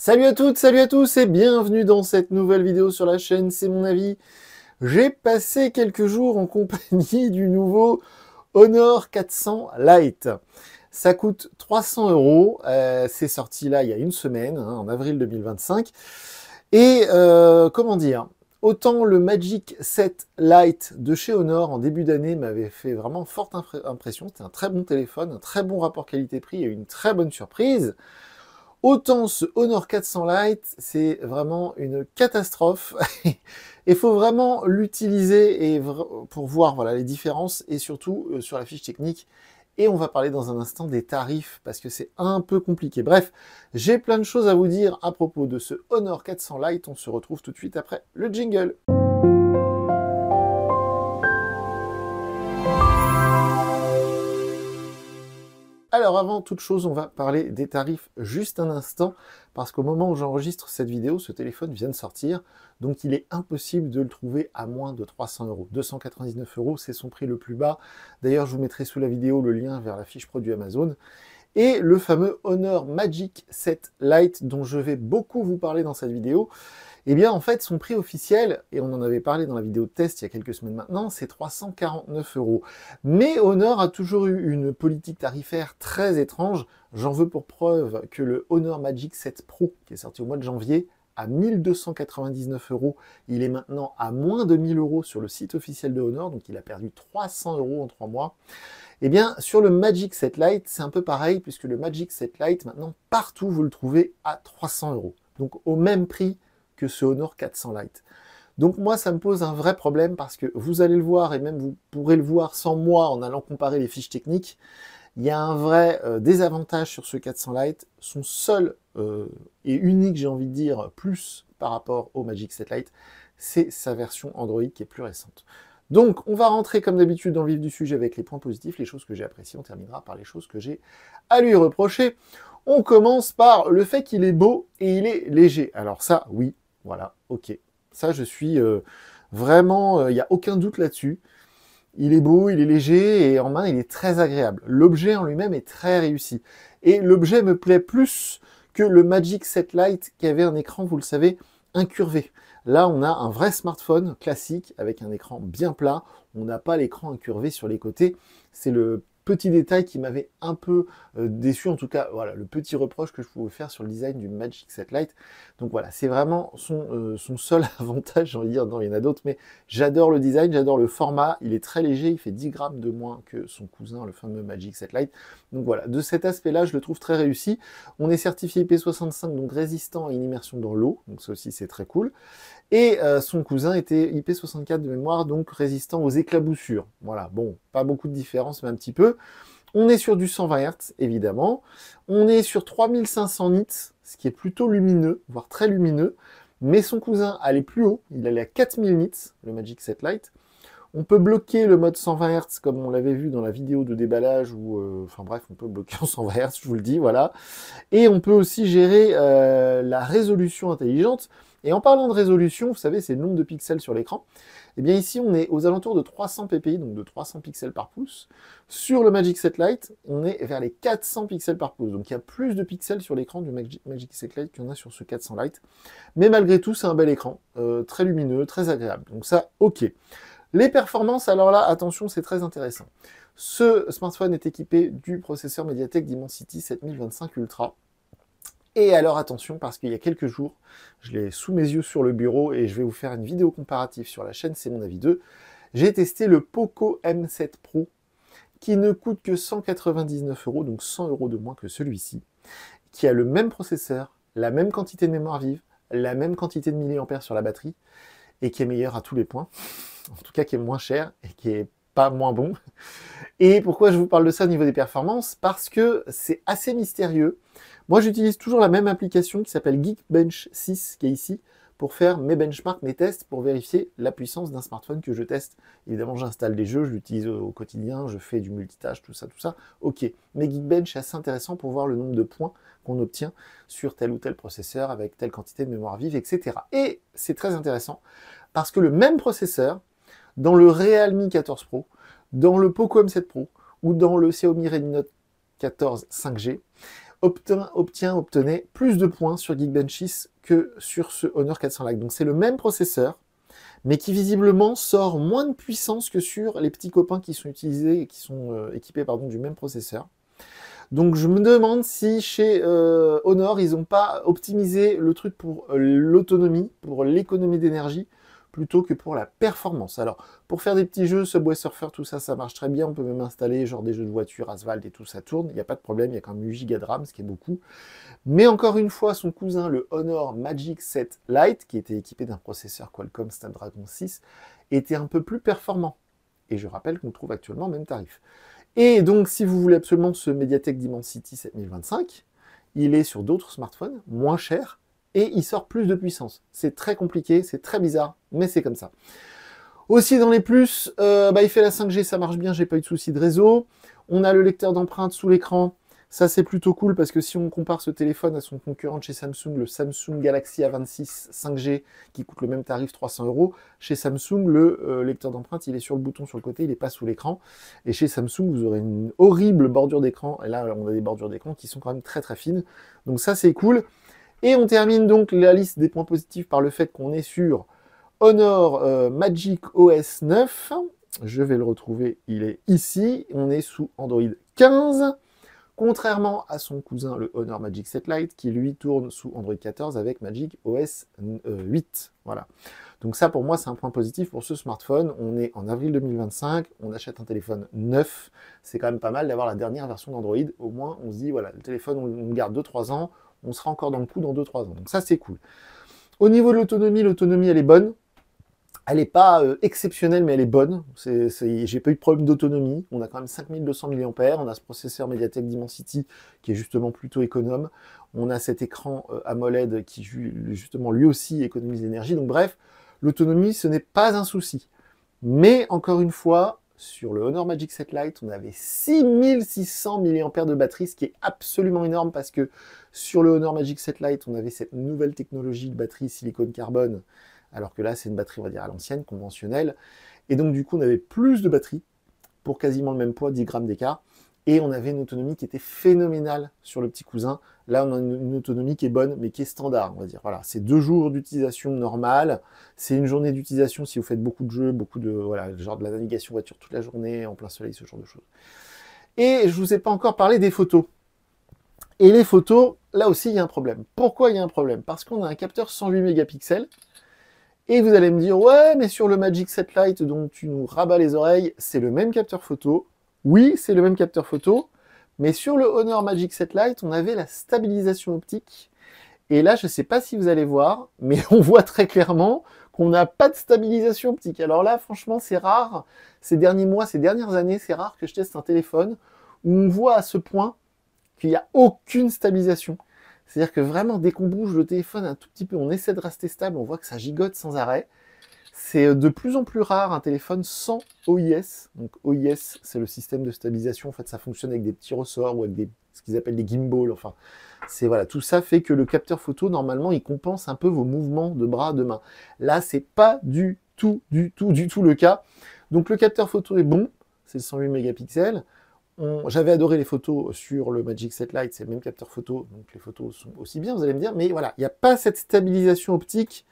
Salut à toutes, salut à tous et bienvenue dans cette nouvelle vidéo sur la chaîne C'est mon avis. J'ai passé quelques jours en compagnie du nouveau Honor 400 Lite. Ça coûte 300 €, c'est sorti là il y a une semaine, hein, en avril 2025. Et comment dire, autant le Magic 7 Lite de chez Honor en début d'année m'avait fait vraiment forte impression, c'était un très bon téléphone, un très bon rapport qualité-prix et une très bonne surprise. Autant ce Honor 400 Lite, c'est vraiment une catastrophe. Il faut vraiment l'utiliser pour voir voilà, les différences et surtout sur la fiche technique. Et on va parler dans un instant des tarifs parce que c'est un peu compliqué. Bref, j'ai plein de choses à vous dire à propos de ce Honor 400 Lite. On se retrouve tout de suite après le jingle. Alors avant toute chose, on va parler des tarifs juste un instant, parce qu'au moment où j'enregistre cette vidéo, ce téléphone vient de sortir, donc il est impossible de le trouver à moins de 300 €. 299 €, c'est son prix le plus bas. D'ailleurs, je vous mettrai sous la vidéo le lien vers la fiche produit Amazon. Et le fameux Honor Magic 7 Lite, dont je vais beaucoup vous parler dans cette vidéo, eh bien, en fait, son prix officiel, et on en avait parlé dans la vidéo de test il y a quelques semaines maintenant, c'est 349 €. Mais Honor a toujours eu une politique tarifaire très étrange. J'en veux pour preuve que le Honor Magic 7 Pro, qui est sorti au mois de janvier, à 1299 €, il est maintenant à moins de 1000 € sur le site officiel de Honor, donc il a perdu 300 € en 3 mois. Eh bien, sur le Magic 7 Lite, c'est un peu pareil, puisque le Magic 7 Lite, maintenant, partout, vous le trouvez à 300 €. Donc, au même prix que ce Honor 400 Lite. Donc moi, ça me pose un vrai problème parce que vous allez le voir, et même vous pourrez le voir sans moi en allant comparer les fiches techniques, il y a un vrai désavantage sur ce 400 Lite. Son seul et unique, j'ai envie de dire, plus par rapport au Magic 7 Lite, c'est sa version Android qui est plus récente. Donc, on va rentrer comme d'habitude dans le vif du sujet avec les points positifs, les choses que j'ai appréciées. On terminera par les choses que j'ai à lui reprocher. On commence par le fait qu'il est beau et il est léger. Alors ça, oui, voilà, ok. Ça, je suis vraiment... Il n'y a aucun doute là-dessus. Il est beau, il est léger, et en main, il est très agréable. L'objet en lui-même est très réussi. Et l'objet me plaît plus que le Magic 7 Lite qui avait un écran, vous le savez, incurvé. Là, on a un vrai smartphone classique avec un écran bien plat. On n'a pas l'écran incurvé sur les côtés. C'est le petit détail qui m'avait un peu déçu. En tout cas, voilà, le petit reproche que je pouvais faire sur le design du Magic 7 Lite. Donc voilà, c'est vraiment son seul avantage, j'ai envie de dire. Non, il y en a d'autres, mais j'adore le design, j'adore le format. Il est très léger, il fait 10 grammes de moins que son cousin, le fameux Magic 7 Lite. Donc voilà, de cet aspect-là, je le trouve très réussi. On est certifié IP65, donc résistant à une immersion dans l'eau. Donc ça aussi, c'est très cool. Et son cousin était IP64 de mémoire, donc résistant aux éclaboussures. Voilà, bon, pas beaucoup de différence, mais un petit peu. On est sur du 120 Hz, évidemment. On est sur 3500 nits, ce qui est plutôt lumineux, voire très lumineux. Mais son cousin allait plus haut, il allait à 4000 nits, le Magic 7 Lite. On peut bloquer le mode 120 Hz, comme on l'avait vu dans la vidéo de déballage, ou enfin bref, on peut bloquer en 120 Hz, je vous le dis, voilà. Et on peut aussi gérer la résolution intelligente. Et en parlant de résolution, vous savez, c'est le nombre de pixels sur l'écran. Eh bien ici, on est aux alentours de 300 ppi, donc de 300 pixels par pouce. Sur le Magic 7 Lite, on est vers les 400 pixels par pouce. Donc il y a plus de pixels sur l'écran du Magic 7 Lite qu'il y en a sur ce 400 Lite. Mais malgré tout, c'est un bel écran, très lumineux, très agréable. Donc ça, ok. Les performances, alors là, attention, c'est très intéressant. Ce smartphone est équipé du processeur MediaTek Dimensity 7025 Ultra. Et alors attention, parce qu'il y a quelques jours, je l'ai sous mes yeux sur le bureau et je vais vous faire une vidéo comparative sur la chaîne C'est mon avis 2. J'ai testé le Poco M7 Pro qui ne coûte que 199 €, donc 100 € de moins que celui-ci, qui a le même processeur, la même quantité de mémoire vive, la même quantité de milliampères sur la batterie et qui est meilleur à tous les points, en tout cas qui est moins cher et qui est pas moins bon. Et pourquoi je vous parle de ça au niveau des performances? Parce que c'est assez mystérieux. Moi, j'utilise toujours la même application qui s'appelle Geekbench 6, qui est ici, pour faire mes benchmarks, mes tests, pour vérifier la puissance d'un smartphone que je teste. Évidemment, j'installe des jeux, je l'utilise au quotidien, je fais du multitâche, tout ça, ok. Mais Geekbench est assez intéressant pour voir le nombre de points qu'on obtient sur tel ou tel processeur, avec telle quantité de mémoire vive, etc. Et c'est très intéressant, parce que le même processeur, dans le Realme 14 Pro, dans le Poco M7 Pro, ou dans le Xiaomi Redmi Note 14 5G, obtenait plus de points sur Geekbench que sur ce Honor 400 Lite. Donc c'est le même processeur, mais qui visiblement sort moins de puissance que sur les petits copains qui sont utilisés et qui sont équipés du même processeur. Donc je me demande si chez Honor, ils n'ont pas optimisé le truc pour l'autonomie, pour l'économie d'énergie, plutôt que pour la performance. Alors, pour faire des petits jeux, Subway Surfer, tout ça, ça marche très bien. On peut même installer genre des jeux de voiture, Asphalt et tout, ça tourne. Il n'y a pas de problème, il y a quand même 8 Go de RAM, ce qui est beaucoup. Mais encore une fois, son cousin, le Honor Magic 7 Lite, qui était équipé d'un processeur Qualcomm Snapdragon 6, était un peu plus performant. Et je rappelle qu'on le trouve actuellement au même tarif. Et donc, si vous voulez absolument ce Mediatek Dimensity 7025, il est sur d'autres smartphones, moins chers, et il sort plus de puissance. C'est très compliqué, c'est très bizarre, mais c'est comme ça. Aussi dans les plus, il fait la 5G, ça marche bien, j'ai pas eu de soucis de réseau. On a le lecteur d'empreintes sous l'écran, ça c'est plutôt cool parce que si on compare ce téléphone à son concurrent de chez Samsung, le Samsung Galaxy A26 5G qui coûte le même tarif 300 €, chez Samsung le lecteur d'empreintes il est sur le bouton sur le côté, il n'est pas sous l'écran. Et chez Samsung vous aurez une horrible bordure d'écran, et là on a des bordures d'écran qui sont quand même très très fines. Donc ça c'est cool. Et on termine donc la liste des points positifs par le fait qu'on est sur Honor Magic OS 9. Je vais le retrouver, il est ici. On est sous Android 15. Contrairement à son cousin, le Honor Magic 7 Lite, qui lui tourne sous Android 14 avec Magic OS 8. Voilà. Donc ça, pour moi, c'est un point positif pour ce smartphone. On est en avril 2025, on achète un téléphone neuf. C'est quand même pas mal d'avoir la dernière version d'Android. Au moins, on se dit, voilà, le téléphone, on le garde 2-3 ans. On sera encore dans le coup dans 2-3 ans. Donc ça, c'est cool. Au niveau de l'autonomie, elle est bonne. Elle n'est pas exceptionnelle, mais elle est bonne. J'ai pas eu de problème d'autonomie. On a quand même 5200 mAh. On a ce processeur Mediatek Dimensity qui est justement plutôt économe. On a cet écran AMOLED qui justement lui aussi économise l'énergie. Donc bref, l'autonomie, ce n'est pas un souci. Mais encore une fois, sur le Honor Magic 7 Lite, on avait 6600 mAh de batterie, ce qui est absolument énorme parce que sur le Honor Magic 7 Lite, on avait cette nouvelle technologie de batterie silicone carbone, alors que là, c'est une batterie, on va dire, à l'ancienne, conventionnelle. Et donc, du coup, on avait plus de batterie pour quasiment le même poids, 10 grammes d'écart. Et on avait une autonomie qui était phénoménale sur le petit cousin. Là, on a une autonomie qui est bonne, mais qui est standard, on va dire. Voilà, c'est 2 jours d'utilisation normale. C'est une journée d'utilisation si vous faites beaucoup de jeux, voilà, genre de la navigation voiture toute la journée, en plein soleil, ce genre de choses. Et je vous ai pas encore parlé des photos. Et les photos, là aussi, il y a un problème. Pourquoi il y a un problème? Parce qu'on a un capteur 108 mégapixels. Et vous allez me dire, ouais, mais sur le Magic 7 Lite dont tu nous rabats les oreilles, c'est le même capteur photo. Oui, c'est le même capteur photo, mais sur le Honor Magic 7 Lite, on avait la stabilisation optique. Et là, je ne sais pas si vous allez voir, mais on voit très clairement qu'on n'a pas de stabilisation optique. Alors là, franchement, c'est rare. Ces derniers mois, ces dernières années, c'est rare que je teste un téléphone où on voit à ce point qu'il n'y a aucune stabilisation. C'est-à-dire que vraiment, dès qu'on bouge le téléphone un tout petit peu, on essaie de rester stable, on voit que ça gigote sans arrêt. C'est de plus en plus rare un téléphone sans OIS. Donc OIS, c'est le système de stabilisation. En fait, ça fonctionne avec des petits ressorts ou avec ce qu'ils appellent des gimbals. Enfin, voilà, tout ça fait que le capteur photo, normalement, il compense un peu vos mouvements de bras, de main. Là, c'est pas du tout le cas. Donc le capteur photo est bon, c'est le 108 mégapixels. J'avais adoré les photos sur le Magic 7 Lite, c'est le même capteur photo, donc les photos sont aussi bien, vous allez me dire, mais voilà, il n'y a pas cette stabilisation optique.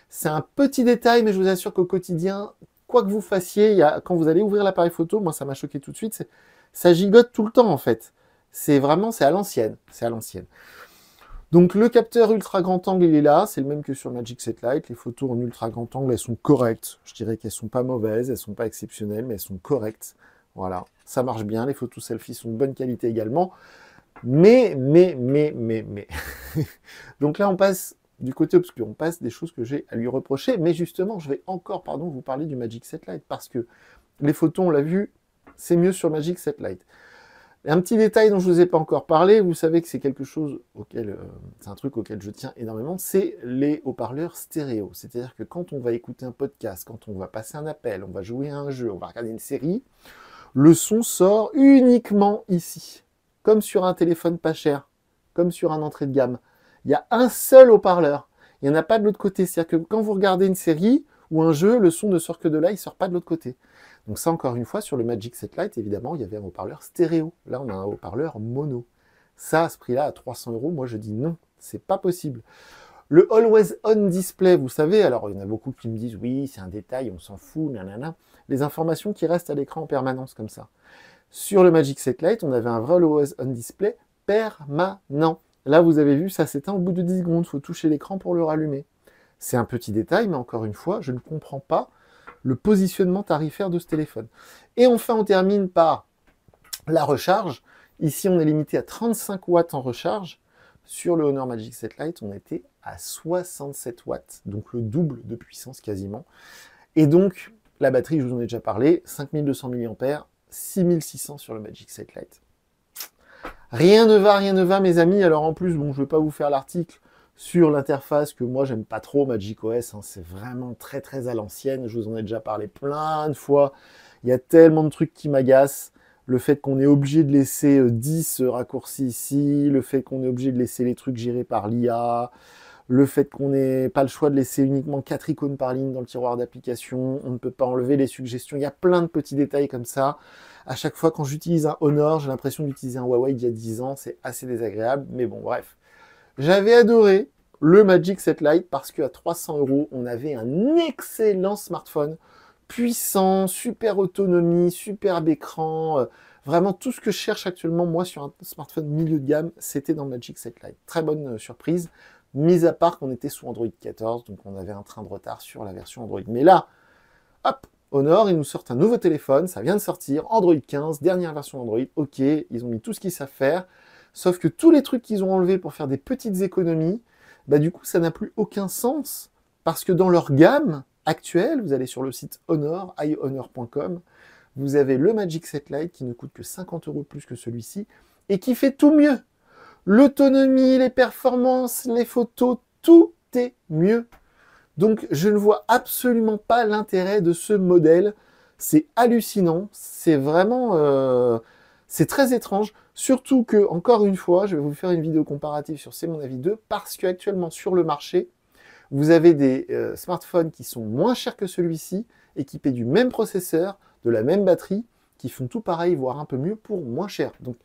C'est un petit détail, mais je vous assure qu'au quotidien, quoi que vous fassiez, quand vous allez ouvrir l'appareil photo, moi ça m'a choqué tout de suite, ça gigote tout le temps en fait. C'est à l'ancienne, Donc le capteur ultra grand angle, il est là, c'est le même que sur Magic 7 Lite. Les photos en ultra grand angle, elles sont correctes. Je dirais qu'elles sont pas mauvaises, elles sont pas exceptionnelles, mais elles sont correctes. Voilà, ça marche bien, les photos selfies sont de bonne qualité également. Mais. Donc là, on passe du côté obscur, on passe des choses que j'ai à lui reprocher, mais justement, je vais encore, vous parler du Magic 7 Lite, parce que les photos, on l'a vu, c'est mieux sur Magic 7 Lite. Et un petit détail dont je ne vous ai pas encore parlé, vous savez que c'est quelque chose c'est un truc auquel je tiens énormément, c'est les haut-parleurs stéréo. C'est-à-dire que quand on va écouter un podcast, quand on va passer un appel, on va jouer à un jeu, on va regarder une série, le son sort uniquement ici, comme sur un téléphone pas cher, comme sur un entrée de gamme. Il y a un seul haut-parleur. Il n'y en a pas de l'autre côté. C'est-à-dire que quand vous regardez une série ou un jeu, le son ne sort que de là, il ne sort pas de l'autre côté. Donc ça, encore une fois, sur le Magic 7 Lite, évidemment, il y avait un haut-parleur stéréo. Là, on a un haut-parleur mono. Ça, à ce prix-là, à 300 €, moi je dis non, c'est pas possible. Le Always On Display, vous savez, alors il y en a beaucoup qui me disent oui, c'est un détail, on s'en fout, nanana. Les informations qui restent à l'écran en permanence comme ça. Sur le Magic Set Lite, on avait un vrai Always On Display permanent. Là, vous avez vu, ça s'éteint au bout de 10 secondes, il faut toucher l'écran pour le rallumer. C'est un petit détail, mais encore une fois, je ne comprends pas le positionnement tarifaire de ce téléphone. Et enfin, on termine par la recharge. Ici, on est limité à 35 watts en recharge. Sur le Honor Magic 7 Lite, on était à 67 watts, donc le double de puissance quasiment. Et donc, la batterie, je vous en ai déjà parlé, 5200 mAh, 6600 sur le Magic 7 Lite. Rien ne va, mes amis. Alors en plus, bon, je ne vais pas vous faire l'article sur l'interface que moi, j'aime pas trop, Magic OS. Hein, c'est vraiment très, très à l'ancienne. Je vous en ai déjà parlé plein de fois. Il y a tellement de trucs qui m'agacent. Le fait qu'on est obligé de laisser 10 raccourcis ici, le fait qu'on est obligé de laisser les trucs gérés par l'IA, le fait qu'on n'ait pas le choix de laisser uniquement 4 icônes par ligne dans le tiroir d'application, on ne peut pas enlever les suggestions, il y a plein de petits détails comme ça. À chaque fois, quand j'utilise un Honor, j'ai l'impression d'utiliser un Huawei d'il y a 10 ans, c'est assez désagréable, mais bon, bref. J'avais adoré le Magic 7 Lite parce qu'à 300 €, on avait un excellent smartphone, puissant, super autonomie, superbe écran, vraiment tout ce que je cherche actuellement, moi, sur un smartphone milieu de gamme, c'était dans le Magic 7 Lite. Très bonne surprise, mis à part qu'on était sous Android 14, donc on avait un train de retard sur la version Android. Mais là, hop, Honor, ils nous sortent un nouveau téléphone, ça vient de sortir, Android 15, dernière version Android, ok, ils ont mis tout ce qu'ils savent faire, sauf que tous les trucs qu'ils ont enlevés pour faire des petites économies, bah du coup, ça n'a plus aucun sens, parce que dans leur gamme actuelle, vous allez sur le site Honor, ihonor.com, vous avez le Magic 7 Lite qui ne coûte que 50 € plus que celui-ci, et qui fait tout mieux. L'autonomie, les performances, les photos, tout est mieux. Donc, je ne vois absolument pas l'intérêt de ce modèle. C'est hallucinant. C'est vraiment... c'est très étrange. Surtout que, encore une fois, je vais vous faire une vidéo comparative sur C'est mon avis 2, parce qu'actuellement, sur le marché, vous avez des smartphones qui sont moins chers que celui-ci, équipés du même processeur, de la même batterie, qui font tout pareil, voire un peu mieux, pour moins cher. Donc,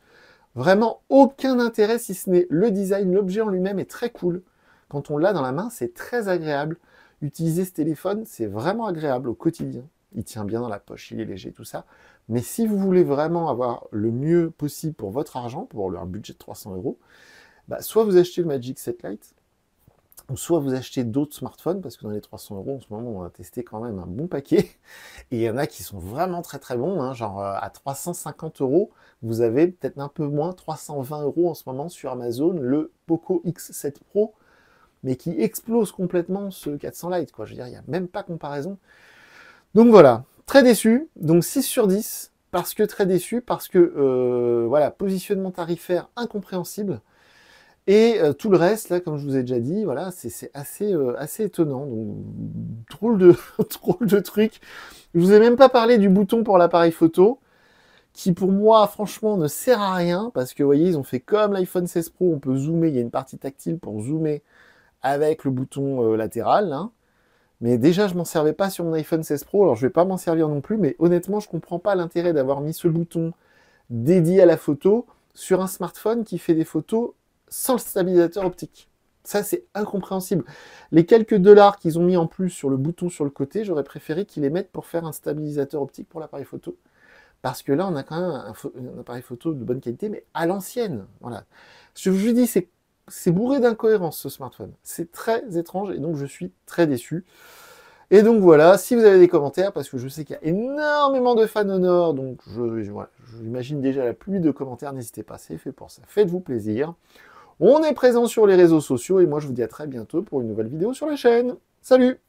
vraiment aucun intérêt, si ce n'est le design. L'objet en lui-même est très cool. Quand on l'a dans la main, c'est très agréable. Utiliser ce téléphone, c'est vraiment agréable au quotidien. Il tient bien dans la poche, il est léger, tout ça. Mais si vous voulez vraiment avoir le mieux possible pour votre argent, pour un budget de 300 €, bah, soit vous achetez le Magic 7 Lite, ou soit vous achetez d'autres smartphones, parce que dans les 300 € en ce moment, on a testé quand même un bon paquet. Et il y en a qui sont vraiment très très bons, hein, genre à 350 €, vous avez peut-être un peu moins, 320 € en ce moment sur Amazon, le Poco X7 Pro, mais qui explose complètement ce 400 Lite, quoi. Je veux dire, il n'y a même pas comparaison. Donc voilà, très déçu, donc 6 sur 10, parce que très déçu, parce que, voilà, positionnement tarifaire incompréhensible, et tout le reste, là, comme je vous ai déjà dit, voilà, c'est assez, assez étonnant, donc drôle de, drôle de truc. Je vous ai même pas parlé du bouton pour l'appareil photo, qui pour moi, franchement, ne sert à rien, parce que, vous voyez, ils ont fait comme l'iPhone 16 Pro, on peut zoomer, il y a une partie tactile pour zoomer avec le bouton latéral, hein. Mais déjà, je m'en servais pas sur mon iPhone 16 Pro, alors je vais pas m'en servir non plus, mais honnêtement, je comprends pas l'intérêt d'avoir mis ce bouton dédié à la photo sur un smartphone qui fait des photos sans le stabilisateur optique. Ça, c'est incompréhensible. Les quelques dollars qu'ils ont mis en plus sur le bouton sur le côté, j'aurais préféré qu'ils les mettent pour faire un stabilisateur optique pour l'appareil photo. Parce que là, on a quand même un appareil photo de bonne qualité, mais à l'ancienne. Voilà. Je vous dis, c'est bourré d'incohérences, ce smartphone. C'est très étrange, et donc je suis très déçu. Et donc voilà, si vous avez des commentaires, parce que je sais qu'il y a énormément de fans Honor, donc j'imagine déjà la pluie de commentaires, n'hésitez pas, c'est fait pour ça. Faites-vous plaisir. On est présent sur les réseaux sociaux, et moi je vous dis à très bientôt pour une nouvelle vidéo sur la chaîne. Salut!